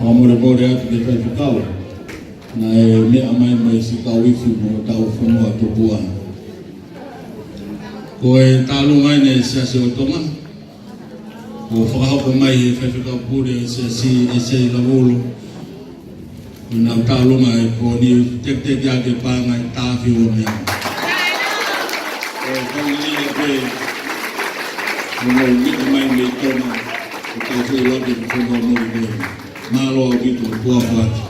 More atu ke tai whakau. Na e mea mai si tau iwi mo tau whanua topua. Ko e tālo mai nei se o tonga. Ko whakahoko mai e whaiwhikau pūre e se i lavolo. Nā tālo mai ko ni tek ake pāngai tāwhi o mea. Ko whangi e pe mo mita mai mei tona. Ko tau whi loki ko whanua mori mori. Malo a vitu kua whati.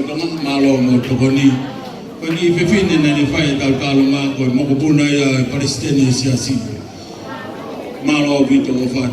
tonga malo mo tokoni ko ni fefine na ni fai kalkalunga ko mo kubuna ya Palestina siasi malo bito ofat